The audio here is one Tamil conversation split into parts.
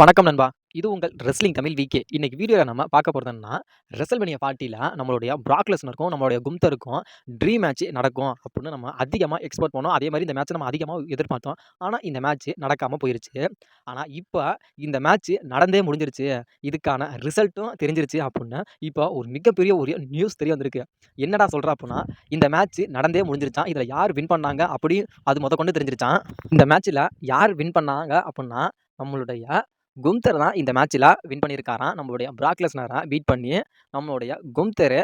வணக்கம் நண்பா. இது உங்கள் ரெஸ்லிங் தமிழ் விகே. இன்னைக்கு வீடியோல நம்ம பார்க்க போறது என்னன்னா, ரெசல்மேனியா 40ல நம்மளுடைய பிராக் லெஸ்னருக்கும், நம்மளுடைய கும்தருக்கும் ட்ரீம் மேட்ச் நடக்கும் அப்படின்னு நம்ம அதிகமா எக்ஸ்பெக்ட் பண்ணோம். அதே மாரி இந்த மேட்ச்ச நம்ம அதிகமா எதிர்பார்த்தோம். ஆனா இந்த மேட்ச் நடக்காம போயிருச்சு. ஆனா இப்ப இந்த மேட்ச் நடந்தே முடிஞ்சிருச்சு. இதுக்கான ரிசல்ட்டும் தெரிஞ்சிருச்சு அப்படின்னு இப்ப ஒரு மிகப்பெரிய ஒரு நியூஸ் தெரிய வந்திருக்கு. என்னடா சொல்ற அப்படின்னா, இந்த மேட்ச் நடந்தே முடிஞ்சிருச்சாம். இதுல யார் வின் பண்ணாங்க அப்படி அது மொதற்கொண்டு தெரிஞ்சிருச்சாம். இந்த மேட்ச்ல யார் வின் பண்ணாங்க அப்படின்னா, நம்மளுடைய கும்தர் தான் இந்த மேட்ச்ல வின் பண்ணியிருக்காராம். நம்மளுடைய பிராக் லெஸ்னர பீட் பண்ணி நம்மளுடைய கும்தர்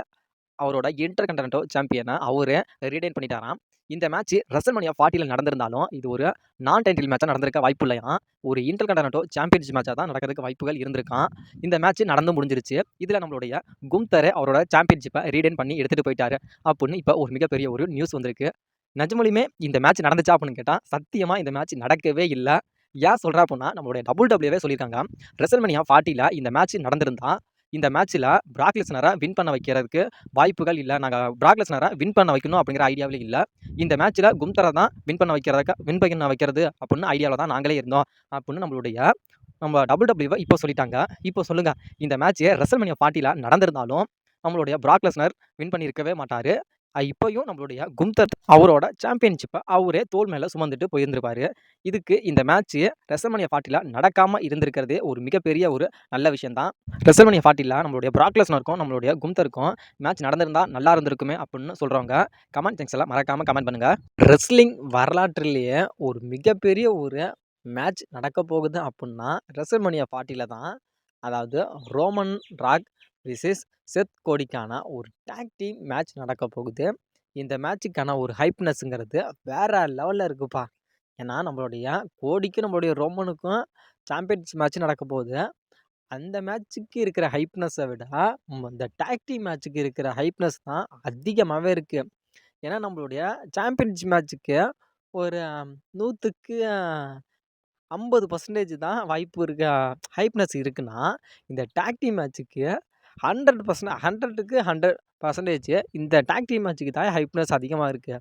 அவரோட இன்டர்கான்டினென்டல் சாம்பியன அவரு ரிடைன் பண்ணிட்டாராம். இந்த மேட்ச் ரெசல்மேனியா 40ல நடந்திருந்தாலும் இது ஒரு நான் டைட்டில் மேட்சா நடந்திருக்க வாய்ப்பு இல்லையாம். ஒரு இன்டர்கான்டினென்டல் சாம்பியன்ஷிப் மேட்சா தான் நடக்கிறதுக்கு வாய்ப்புகள் இருந்திருக்காம். இந்த மேட்ச் நடந்து முடிஞ்சிருச்சு. இதுல நம்மளுடைய கும்தர் அவரோட சாம்பியன்ஷிப்பை ரிடைன் பண்ணி எடுத்துட்டு போயிட்டாரு அப்படின்னு இப்ப ஒரு மிகப்பெரிய ஒரு நியூஸ் வந்திருக்கு. நிஜமாலுமே இந்த மேட்ச் நடந்துச்சா அப்படின்னு கேட்டா சத்தியமா இந்த மேட்ச் நடக்கவே இல்ல. ஏன் சொல்றேன் அப்படின்னா நம்மளுடைய WWE சொல்லியிருக்காங்க. ரெசல்மேனியா 40ல இந்த மேட்ச் நடந்திருந்தா இந்த மேட்ச்ல பிராக் லெஸ்னர வின் பண்ண வைக்கிறதுக்கு வாய்ப்புகள் இல்ல. நாங்க பிராக் லெஸ்னர வின் பண்ண வைக்கணும் அப்படிங்கிற ஐடியாவிலே இல்ல. இந்த மேட்ச்ல கும்தர தான் வின் பண்ண வைக்கிறது அப்படின்னு ஐடியால தான் நாங்களே இருந்தோம். அப்படின்னு நம்ம WWE இப்போ சொல்லிட்டாங்க. இப்போ சொல்லுங்க, இந்த மேட்ச் ரெசல்மேனியா 40ல நடந்திருந்தாலும் நம்மளுடைய பிராக் லெஸ்னர் வின் பண்ணியிருக்கவே மாட்டாரு. இப்பயும் நம்மளுடைய கும்தர் அவரோட சாம்பியன்ஷிப்பை அவரே தோள் மேல சுமந்துட்டு போயிருந்திருப்பாரு. இதுக்கு இந்த மேட்ச் ரெசல்மேனியா 40ல நடக்காம இருந்திருக்கிறதே ஒரு மிகப்பெரிய ஒரு நல்ல விஷயம் தான். ரெசல்மேனியா 40ல நம்மளுடைய பிராக் லெஸ்னருக்கும் நம்மளுடைய கும்தருக்கும் மேட்ச் நடந்திருந்தா நல்லா இருந்திருக்குமே அப்படின்னு சொல்றவங்க கமெண்ட் செக்ஷன்ல மறக்காம கமெண்ட் பண்ணுங்க. ரெஸ்லிங் வரலாற்றிலேயே ஒரு மிகப்பெரிய ஒரு மேட்ச் நடக்க போகுது அப்படின்னா ரெசல்மேனியா 40ல தான். அதாவது ரோமன் ராக் விசஸ் செத் கோடிக்கான ஒரு டாக் டீம் மேட்ச் நடக்க போகுது. இந்த மேட்சுக்கான ஒரு ஹைப்னஸ்ங்கிறது வேற லெவல்ல இருக்குப்பா. ஏன்னா நம்மளுடைய கோடிக்கும் நம்மளுடைய ரோமனுக்கும் சாம்பியன்ஸ் மேட்ச் நடக்க போகுது. அந்த மேட்சுக்கு இருக்கிற ஹைப்னஸை விட இந்த டாக் டீம் மேட்சுக்கு இருக்கிற ஹைப்னஸ் தான் அதிகமாகவே இருக்கு. ஏன்னா நம்மளுடைய சாம்பியன்ஸ் மேட்சுக்கு ஒரு 100க்கு 50% தான் வாய்ப்பு இருக்கு, ஹைப்னஸ் இருக்குன்னா, இந்த டாக் டீம் மேட்சுக்கு 100% 100க்கு 100% இந்த டாக் டீம் மேட்சுக்கு தான் ஹைப்னஸ் அதிகமாக இருக்கு.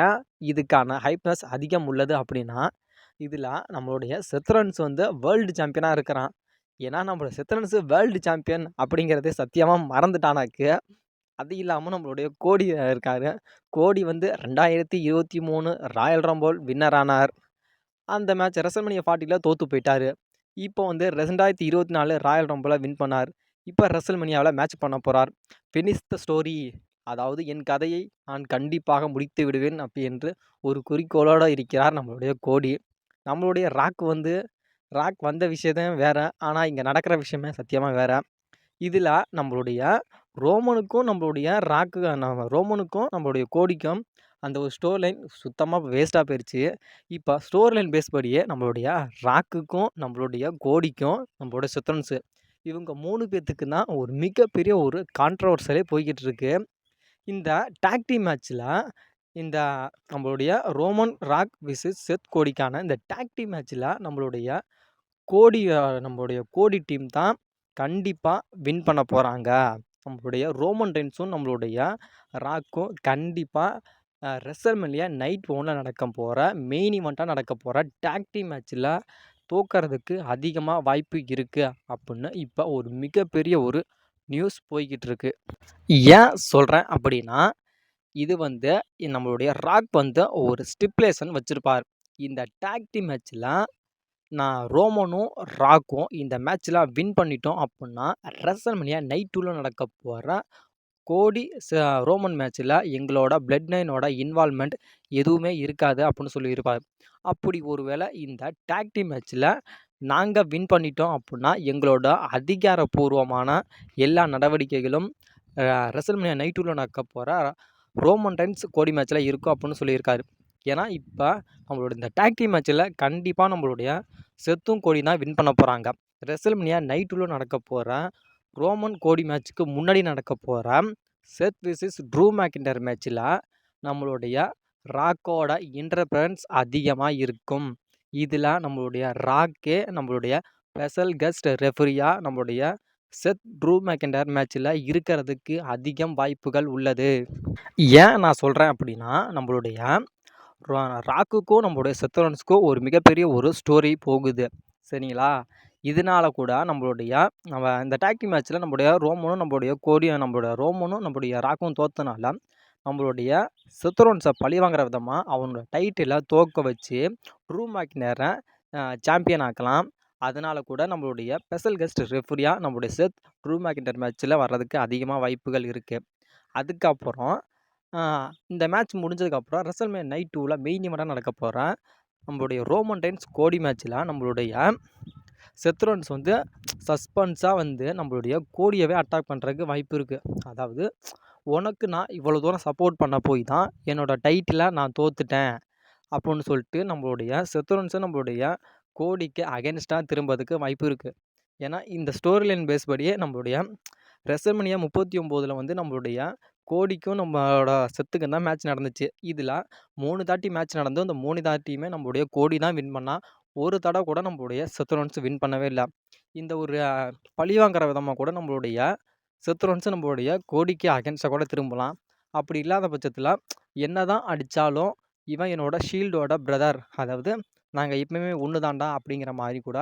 ஏன் இதுக்கான ஹைப்னஸ் அதிகம் உள்ளது அப்படின்னா, இதில் நம்மளுடைய செத்ரன்ஸ் வந்து வேர்ல்டு சாம்பியனாக இருக்கிறான். ஏன்னா நம்மளுடைய செத்ரன்ஸ் வேர்ல்டு சாம்பியன் அப்படிங்கிறது சத்தியமாக மறந்துட்டானாக்கு. அது இல்லாமல் நம்மளுடைய கோடி இருக்காரு. கோடி வந்து 2023 ராயல் ரம்பிள் வின்னர் ஆனார். அந்த மேட்ச் ரெசல்மேனியா 40ல தோத்து போயிட்டாரு. இப்போ வந்து 2024 ராயல் ரம்பிள வின் பண்ணார். இப்போ ரெசல்மேனியாவில் மேட்ச் பண்ண போறார். ஃபினிஷ் த ஸ்டோரி, அதாவது என் கதையை நான் கண்டிப்பாக முடித்து விடுவேன் அப்படி என்று ஒரு குறிக்கோளோடு இருக்கிறார் நம்மளுடைய கோடி. நம்மளுடைய ராக் வந்த விஷயம் வேற, ஆனால் இங்கே நடக்கிற விஷயமே சத்தியமாக வேற. இதில் நம்மளுடைய ரோமனுக்கும் நம்மளுடைய கோடிக்கும் அந்த ஒரு ஸ்டோரி லைன் சுத்தமாக வேஸ்ட்டாக போயிடுச்சு. இப்போ ஸ்டோரி லைன் பேஸ் படியே நம்மளுடைய ராக்குக்கும் நம்மளுடைய கோடிக்கும் நம்மளுடைய செத்ரன்ஸு இவங்க 3 பேர்த்துக்கு தான் ஒரு மிகப்பெரிய ஒரு கான்ட்ரவர்சலே போய்கிட்டு இருக்கு. இந்த டாக் டீம் மேட்ச்சில் இந்த நம்மளுடைய ரோமன் ராக் விசஸ் செத் கோடிக்கான இந்த டாக் டீம் மேட்ச்சில் நம்மளுடைய கோடி டீம் தான் கண்டிப்பாக வின் பண்ண போகிறாங்க. நம்மளுடைய ரோமன் ரெயின்ஸும் நம்மளுடைய ராக்கும் கண்டிப்பாக ரெசல்மேனியா நைட் 1ல் நடக்க போகிற மெயின் ஈவெண்ட்டாக நடக்க போகிற டாக் டீம் மேட்ச்சில் தோற்கறதுக்கு அதிகமாக வாய்ப்பு இருக்குது அப்படின்னு இப்போ ஒரு மிகப்பெரிய ஒரு நியூஸ் போய்கிட்டு இருக்கு. ஏன் சொல்கிறேன் அப்படின்னா, இது வந்து நம்மளுடைய ராக் வந்து ஒரு ஸ்டிப்புலேஷன் வச்சுருப்பார். இந்த டாக் டீம் மேட்ச்சில் நான் ரோமனும் ராக்கும் இந்த மேட்ச்சில் வின் பண்ணிட்டோம் அப்படின்னா ரெசல்மேனியா நைட் 2ல் நடக்க போகிற கோடி ரோமன் மேட்ச்சில் எங்களோட பிளட் லைனோட இன்வால்வ்மெண்ட் எதுவுமே இருக்காது அப்படின்னு சொல்லியிருப்பார். அப்படி ஒருவேளை இந்த டாக் டீம் மேட்ச்சில் நாங்கள் வின் பண்ணிட்டோம் அப்படின்னா எங்களோட அதிகாரப்பூர்வமான எல்லா நடவடிக்கைகளும் ரெசல்மேனியா நைட் 2ல் நடக்க போகிற ரோமன் ரெயின்ஸ் கோடி மேட்ச்சில் இருக்கும் அப்படின்னு சொல்லியிருக்காரு. ஏன்னா இப்போ நம்மளோட இந்த டாக் டீம் மேட்ச்சில் கண்டிப்பாக நம்மளுடைய செத்தும் கோடி தான் வின் பண்ண போகிறாங்க. ரெசல்மேனியா நைட் 2ல் நடக்க போகிற ரோமன் கோடி மேட்ச்சுக்கு முன்னாடி நடக்க போகிற செத் விசஸ் ட்ரூ மேக்கின்டர் மேட்ச்சில் நம்மளுடைய ராக்கோட இன்டர்ஃபரன்ஸ் அதிகமாக இருக்கும். இதில் நம்மளுடைய ராக்கே நம்மளுடைய ஸ்பெஷல் கெஸ்ட் ரெஃபரியாக நம்மளுடைய செத் ட்ரூ மேக்கின்டர் மேட்ச்சில் இருக்கிறதுக்கு அதிகம் வாய்ப்புகள் உள்ளது. ஏன் நான் சொல்கிறேன் அப்படின்னா, நம்மளுடைய ராக்குக்கும் நம்மளுடைய செத்ரோன்ஸுக்கும் ஒரு மிகப்பெரிய ஒரு ஸ்டோரி போகுது. சரிங்களா? இதனால கூட நம்ம இந்த டாக் டீம் மேட்ச்சில நம்மளுடைய ரோமனும் நம்மளுடைய ராக்கும் தோத்தனால நம்மளுடைய செத் ரோல்லின்ஸை பழிவாங்குற விதமா அவனோட டைட்டிலை தோக்க வச்சு ட்ரூ மேக்னரை சாம்பியன் ஆக்கலாம். அதனால கூட நம்மளுடைய ஸ்பெஷல் கெஸ்ட் ரெஃப்ரியா நம்மளுடைய செத் ட்ரூ மேக்கின்டர் மேட்ச்சில் வர்றதுக்கு அதிகமாக வாய்ப்புகள் இருக்குது. அதுக்கப்புறம் இந்த மேட்ச் முடிஞ்சதுக்கப்புறம் ரெசல்மேனியா நைட் 2ல மெயின் ஈவெண்ட்டாக நடக்க போகிற நம்மளுடைய ரோமன் ரெயின்ஸ் கோடி மேட்ச்சில் நம்மளுடைய செத் ரோல்லின்ஸ் வந்து சஸ்பென்ஸாக வந்து நம்மளுடைய கோடியவே அட்டாக் பண்ணுறதுக்கு வாய்ப்பு இருக்குது. அதாவது உனக்கு நான் இவ்வளோ தூரம் சப்போர்ட் பண்ண போய் தான் என்னோடய டைட்டிலை நான் தோத்துட்டேன் அப்படின்னு சொல்லிட்டு நம்மளுடைய செத் ரோல்லின்ஸை நம்மளுடைய கோடிக்கு அகென்ஸ்டாக திரும்புறதுக்கு வாய்ப்பு இருக்குது. ஏன்னா இந்த ஸ்டோரி லைன் பேஸ் படியே நம்மளுடைய ரெசல்மேனியா 39ல் வந்து நம்மளுடைய கோடிக்கும் நம்மளோட செத்துக்கும் தான் மேட்ச் நடந்துச்சு. இதில் 3 தாட்டி மேட்ச் நடந்து அந்த 3 தாட்டியுமே நம்மளுடைய கோடி தான் வின் பண்ணா. ஒரு தடவை கூட நம்மளுடைய செத் ரோல்லின்ஸ் வின் பண்ணவே இல்லை. இந்த ஒரு பழிவாங்கிற விதமாக கூட நம்மளுடைய செத் ரோல்லின்ஸ் நம்மளுடைய கோடிக்கு அகென்ஸ்டாக கூட திரும்பலாம். அப்படி இல்லாத பட்சத்தில் என்ன தான் அடித்தாலும் இவன் என்னோட ஷீல்டோட பிரதர், அதாவது நாங்கள் எப்பவுமே ஒன்று தான்டா அப்படிங்கிற மாதிரி கூட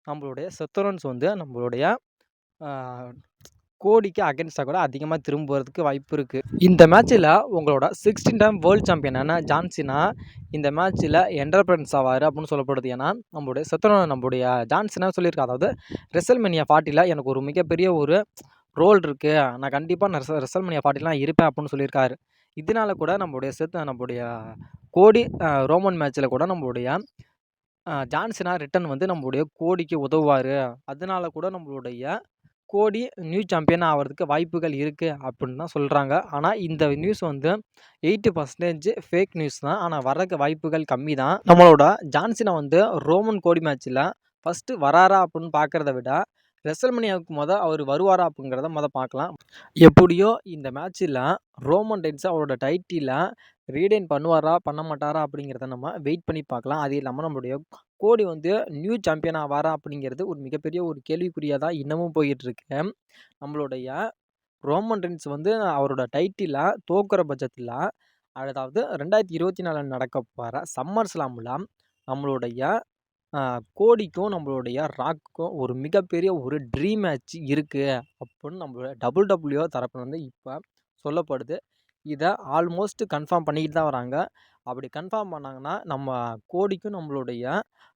நம்மளுடைய செத் ரோல்லின்ஸ் வந்து நம்மளுடைய கோடிக்கு அகென்ஸ்டாக கூட அதிகமாக திரும்புறதுக்கு வாய்ப்பு இருக்குது. இந்த மேட்ச்சில் உங்களோட 16 டைம் வேர்ல்டு சாம்பியனான ஜான் சீனா இந்த மேட்ச்சில் என்டர்பிரன்ஸ் ஆவார் அப்படின்னு சொல்லப்படுது. ஏன்னா நம்மளுடைய ஜான் சீனா சொல்லியிருக்கா, அதாவது ரெசல்மேனியா 40ல் எனக்கு ஒரு மிகப்பெரிய ஒரு ரோல் இருக்குது, நான் கண்டிப்பாக ரெசல்மேனியா 40லாம் இருப்பேன் அப்படின்னு சொல்லியிருக்காரு. இதனால கூட நம்மளுடைய கோடி ரோமன் மேட்ச்சில் கூட நம்மளுடைய ஜான் சீனா ரிட்டன் வந்து நம்மளுடைய கோடிக்கு உதவுவார். அதனால கூட நம்மளுடைய கோடி நியூ சாம்பியன் ஆகிறதுக்கு வாய்ப்புகள் இருக்குது அப்படின்னு தான் சொல்கிறாங்க. ஆனால் இந்த நியூஸ் வந்து 80% ஃபேக் நியூஸ் தான். ஆனால் வர்றதுக்கு வாய்ப்புகள் கம்மி தான். நம்மளோட ஜான் சீனா வந்து ரோமன் கோடி மேட்ச்சில் ஃபஸ்ட்டு வராரா அப்படின்னு பார்க்குறத விட ரெசல்மேனியாவுக்கு அவர் வருவாரா அப்படிங்கிறத பார்க்கலாம். எப்படியோ இந்த மேட்ச்சில் ரோமன் ரெயின்ஸ் அவரோட டைட்டிலை ரீடைன் பண்ணுவாரா பண்ண மாட்டாரா அப்படிங்கிறத நம்ம வெயிட் பண்ணி பார்க்கலாம். அது இல்லாமல் நம்மளுடைய கோடி வந்து நியூ சாம்பியன் ஆவாரா அப்படிங்கிறது ஒரு மிகப்பெரிய ஒரு கேள்விக்குறியாக தான் இன்னமும் போயிட்டுருக்கு. நம்மளுடைய ரோமன் ரெயின்ஸ் வந்து அவரோட டைட்டிலை தோக்குற பட்சத்தில், அதாவது 2024 நடக்க போகிற சம்மர் ஸ்லாமில் நம்மளுடைய கோடிக்கும் நம்மளுடைய ராக்குக்கும் ஒரு மிகப்பெரிய ஒரு ட்ரீம் மேட்ச் இருக்குது அப்படின்னு நம்மளோட WWE தரப்பில் வந்து இப்போ சொல்லப்படுது. இதை ஆல்மோஸ்ட் கன்ஃபார்ம் பண்ணிக்கிட்டு தான் வராங்க. அப்படி கன்ஃபார்ம் பண்ணாங்கன்னா நம்ம கோடிக்கும் நம்மளுடைய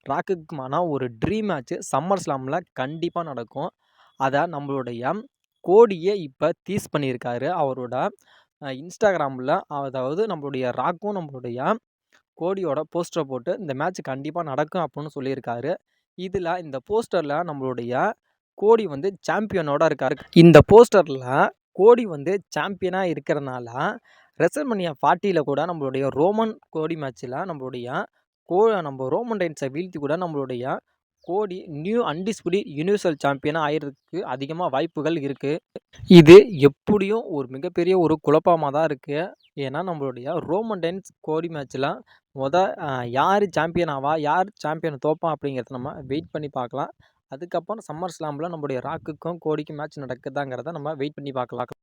ராக்குக்குமான ஒரு ட்ரீம் மேட்ச்சு சம்மர் ஸ்லாமில் கண்டிப்பாக நடக்கும். அதை நம்மளுடைய கோடியே இப்போ டீஸ் பண்ணியிருக்காரு அவரோட இன்ஸ்டாகிராமில். அதாவது நம்மளுடைய ராக்கும் நம்மளுடைய கோடியோட போஸ்டரை போட்டு இந்த மேட்ச் கண்டிப்பாக நடக்கும் அப்படின்னு சொல்லியிருக்காரு. இதில் இந்த போஸ்டரில் நம்மளுடைய கோடி வந்து சாம்பியனோட இருக்காரு. இந்த போஸ்டரில் கோடி வந்து சாம்பியனாக இருக்கிறனால ரெசல்மேனியா 40ல் கூட நம்மளுடைய ரோமன் கோடி மேட்ச்சில் நம்ம ரோமன் ரெயின்ஸை வீழ்த்தி கூட நம்மளுடைய கோடி நியூ அன்டிஸ்பியூட்டட் யுனிவர்சல் சாம்பியனாக ஆகிறதுக்கு அதிகமாக வாய்ப்புகள் இருக்குது. இது எப்படியும் ஒரு மிகப்பெரிய ஒரு குழப்பமாக தான் இருக்குது. ஏன்னா நம்மளுடைய ரோமன் ரெயின்ஸ் கோடி மேட்ச்சில் யார் சாம்பியன் ஆவா, யார் சாம்பியனை தோப்பான் அப்படிங்கிறத நம்ம வெயிட் பண்ணி பார்க்கலாம். அதுக்கப்புறம் சம்மர் ஸ்லாமில் நம்மளுடைய ராக்குக்கும் கோடிக்கும் மேட்ச் நடக்குதாங்கிறத நம்ம வெயிட் பண்ணி பார்க்கலாம்.